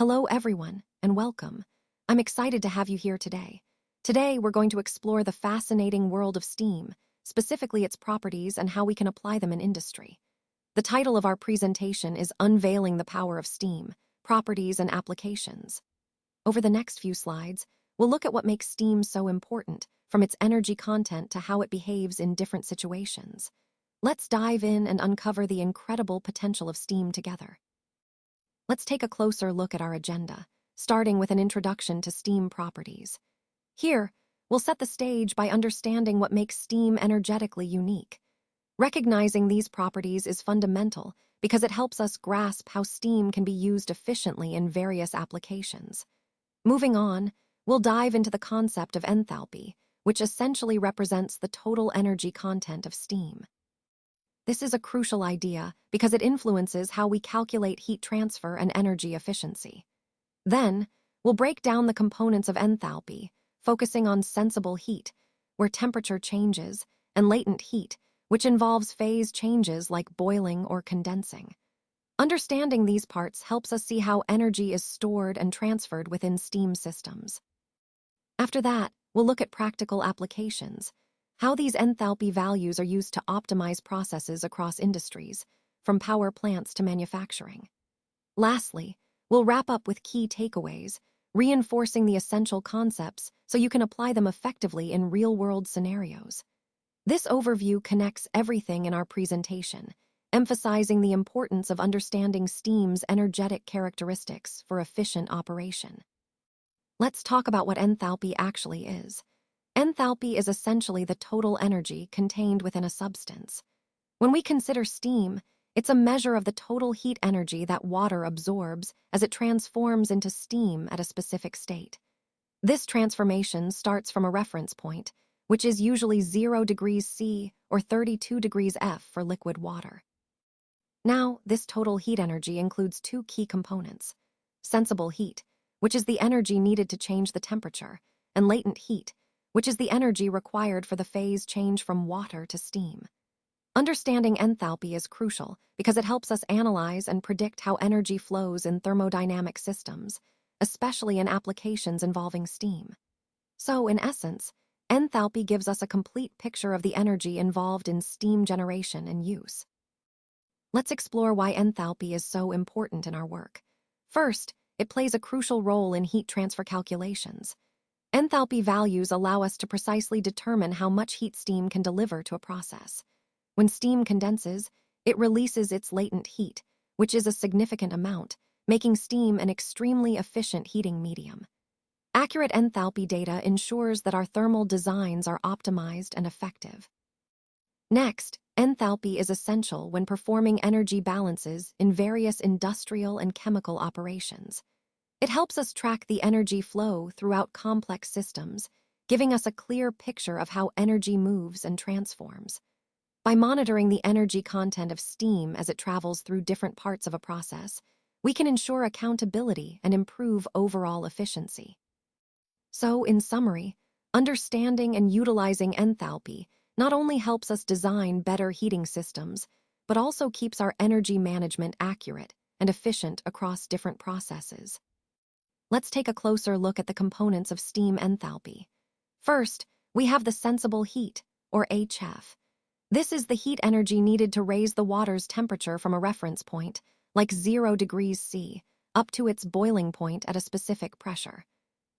Hello, everyone, and welcome. I'm excited to have you here today. Today, we're going to explore the fascinating world of steam, specifically its properties and how we can apply them in industry. The title of our presentation is Unveiling the Power of Steam, Properties and Applications. Over the next few slides, we'll look at what makes steam so important, from its energy content to how it behaves in different situations. Let's dive in and uncover the incredible potential of steam together. Let's take a closer look at our agenda, starting with an introduction to steam properties. Here, we'll set the stage by understanding what makes steam energetically unique. Recognizing these properties is fundamental because it helps us grasp how steam can be used efficiently in various applications. Moving on, we'll dive into the concept of enthalpy, which essentially represents the total energy content of steam. This is a crucial idea because it influences how we calculate heat transfer and energy efficiency. Then, we'll break down the components of enthalpy, focusing on sensible heat, where temperature changes, and latent heat, which involves phase changes like boiling or condensing. Understanding these parts helps us see how energy is stored and transferred within steam systems. After that, we'll look at practical applications, how these enthalpy values are used to optimize processes across industries, from power plants to manufacturing. Lastly, we'll wrap up with key takeaways, reinforcing the essential concepts so you can apply them effectively in real-world scenarios. This overview connects everything in our presentation, emphasizing the importance of understanding steam's energetic characteristics for efficient operation. Let's talk about what enthalpy actually is. Enthalpy is essentially the total energy contained within a substance. When we consider steam, it's a measure of the total heat energy that water absorbs as it transforms into steam at a specific state. This transformation starts from a reference point, which is usually 0 degrees C or 32 degrees F for liquid water. Now, this total heat energy includes two key components: sensible heat, which is the energy needed to change the temperature, and latent heat, which is the energy required for the phase change from water to steam. Understanding enthalpy is crucial because it helps us analyze and predict how energy flows in thermodynamic systems, especially in applications involving steam. So, in essence, enthalpy gives us a complete picture of the energy involved in steam generation and use. Let's explore why enthalpy is so important in our work. First, it plays a crucial role in heat transfer calculations. Enthalpy values allow us to precisely determine how much heat steam can deliver to a process. When steam condenses, it releases its latent heat, which is a significant amount, making steam an extremely efficient heating medium. Accurate enthalpy data ensures that our thermal designs are optimized and effective. Next, enthalpy is essential when performing energy balances in various industrial and chemical operations. It helps us track the energy flow throughout complex systems, giving us a clear picture of how energy moves and transforms. By monitoring the energy content of steam as it travels through different parts of a process, we can ensure accountability and improve overall efficiency. So, in summary, understanding and utilizing enthalpy not only helps us design better heating systems, but also keeps our energy management accurate and efficient across different processes. Let's take a closer look at the components of steam enthalpy. First, we have the sensible heat, or HF. This is the heat energy needed to raise the water's temperature from a reference point, like 0 degrees C, up to its boiling point at a specific pressure.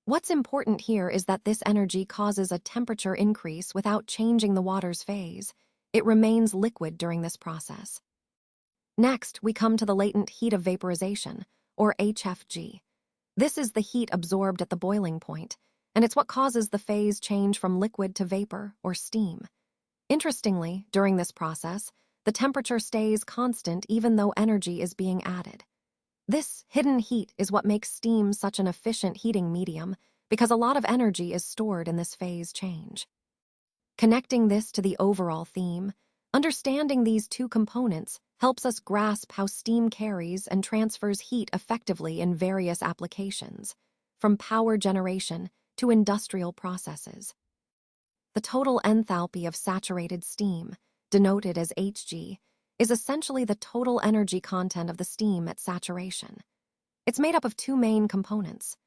What's important here is that this energy causes a temperature increase without changing the water's phase. It remains liquid during this process. Next, we come to the latent heat of vaporization, or HFG. This is the heat absorbed at the boiling point, and it's what causes the phase change from liquid to vapor or steam. Interestingly, during this process, the temperature stays constant even though energy is being added. This hidden heat is what makes steam such an efficient heating medium because a lot of energy is stored in this phase change. Connecting this to the overall theme, understanding these two components helps us grasp how steam carries and transfers heat effectively in various applications, from power generation to industrial processes. The total enthalpy of saturated steam, denoted as Hg, is essentially the total energy content of the steam at saturation. It's made up of two main components: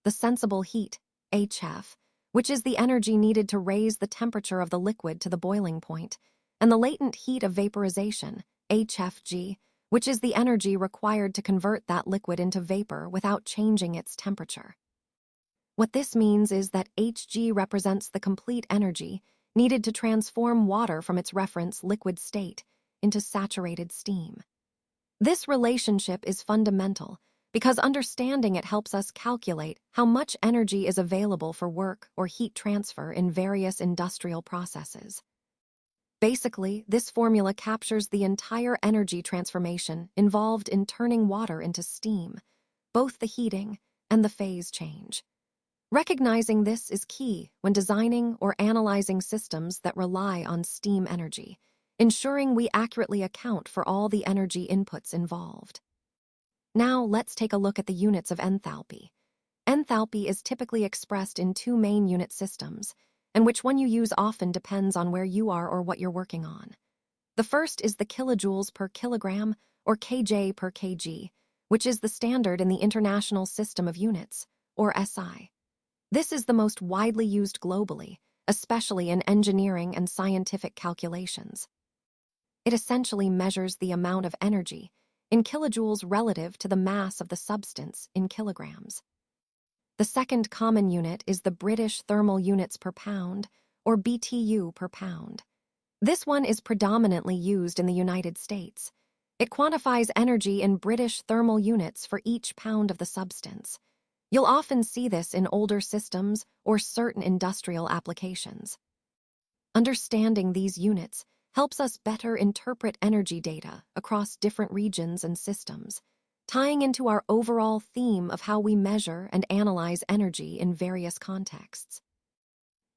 the sensible heat, HF, which is the energy needed to raise the temperature of the liquid to the boiling point, and the latent heat of vaporization, HFG, which is the energy required to convert that liquid into vapor without changing its temperature. What this means is that Hg represents the complete energy needed to transform water from its reference liquid state into saturated steam. This relationship is fundamental because understanding it helps us calculate how much energy is available for work or heat transfer in various industrial processes. Basically, this formula captures the entire energy transformation involved in turning water into steam, both the heating and the phase change. Recognizing this is key when designing or analyzing systems that rely on steam energy, ensuring we accurately account for all the energy inputs involved. Now, let's take a look at the units of enthalpy. Enthalpy is typically expressed in two main unit systems, and which one you use often depends on where you are or what you're working on. The first is the kilojoules per kilogram, or kJ per kg, which is the standard in the International System of Units, or SI. This is the most widely used globally, especially in engineering and scientific calculations. It essentially measures the amount of energy in kilojoules relative to the mass of the substance in kilograms. The second common unit is the British Thermal Units per Pound, or BTU per pound. This one is predominantly used in the United States. It quantifies energy in British thermal units for each pound of the substance. You'll often see this in older systems or certain industrial applications. Understanding these units helps us better interpret energy data across different regions and systems, tying into our overall theme of how we measure and analyze energy in various contexts.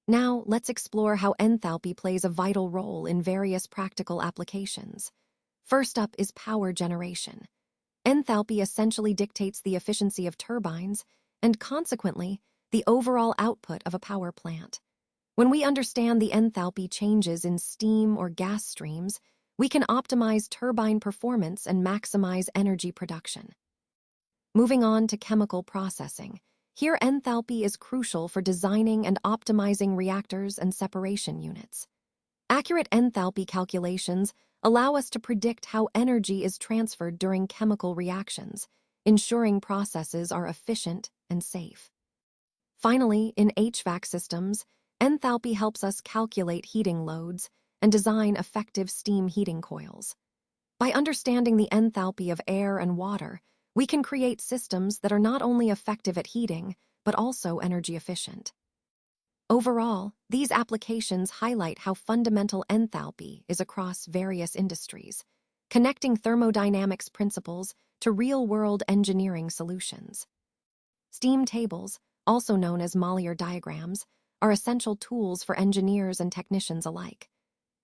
Now, let's explore how enthalpy plays a vital role in various practical applications. First up is power generation. Enthalpy essentially dictates the efficiency of turbines and, consequently, the overall output of a power plant. When we understand the enthalpy changes in steam or gas streams, we can optimize turbine performance and maximize energy production. Moving on to chemical processing, here enthalpy is crucial for designing and optimizing reactors and separation units. Accurate enthalpy calculations allow us to predict how energy is transferred during chemical reactions, ensuring processes are efficient and safe. Finally, in HVAC systems, enthalpy helps us calculate heating loads and design effective steam heating coils. By understanding the enthalpy of air and water, we can create systems that are not only effective at heating, but also energy efficient. Overall, these applications highlight how fundamental enthalpy is across various industries, connecting thermodynamics principles to real-world engineering solutions. Steam tables, also known as Mollier diagrams, are essential tools for engineers and technicians alike.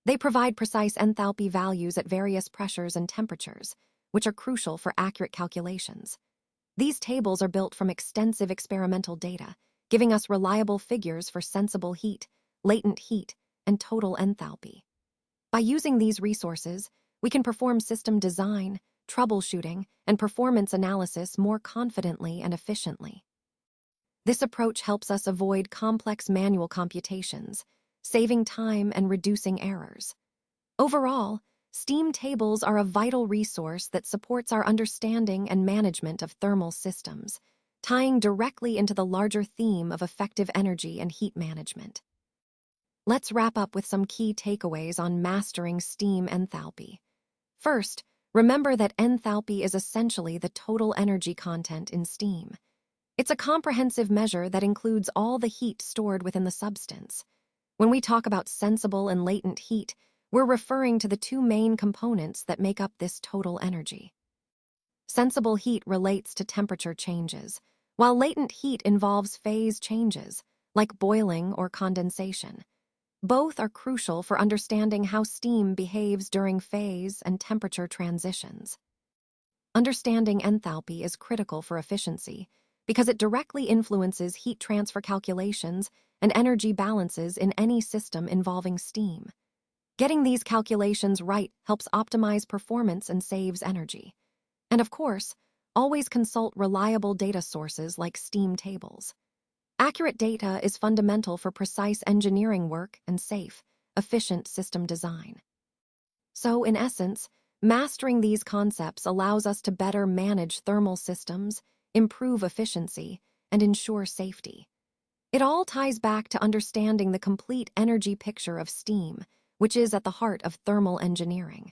They provide precise enthalpy values at various pressures and temperatures, which are crucial for accurate calculations. These tables are built from extensive experimental data, giving us reliable figures for sensible heat, latent heat, and total enthalpy. By using these resources, we can perform system design, troubleshooting, and performance analysis more confidently and efficiently. This approach helps us avoid complex manual computations, saving time and reducing errors. Overall, steam tables are a vital resource that supports our understanding and management of thermal systems, tying directly into the larger theme of effective energy and heat management. Let's wrap up with some key takeaways on mastering steam enthalpy. First, remember that enthalpy is essentially the total energy content in steam. It's a comprehensive measure that includes all the heat stored within the substance. When we talk about sensible and latent heat, we're referring to the two main components that make up this total energy. Sensible heat relates to temperature changes, while latent heat involves phase changes, like boiling or condensation. Both are crucial for understanding how steam behaves during phase and temperature transitions. Understanding enthalpy is critical for efficiency because it directly influences heat transfer calculations and energy balances in any system involving steam. Getting these calculations right helps optimize performance and saves energy. And of course, Always consult reliable data sources like STEAM tables. Accurate data is fundamental for precise engineering work and safe, efficient system design. So, in essence, mastering these concepts allows us to better manage thermal systems, improve efficiency, and ensure safety. It all ties back to understanding the complete energy picture of steam, which is at the heart of thermal engineering.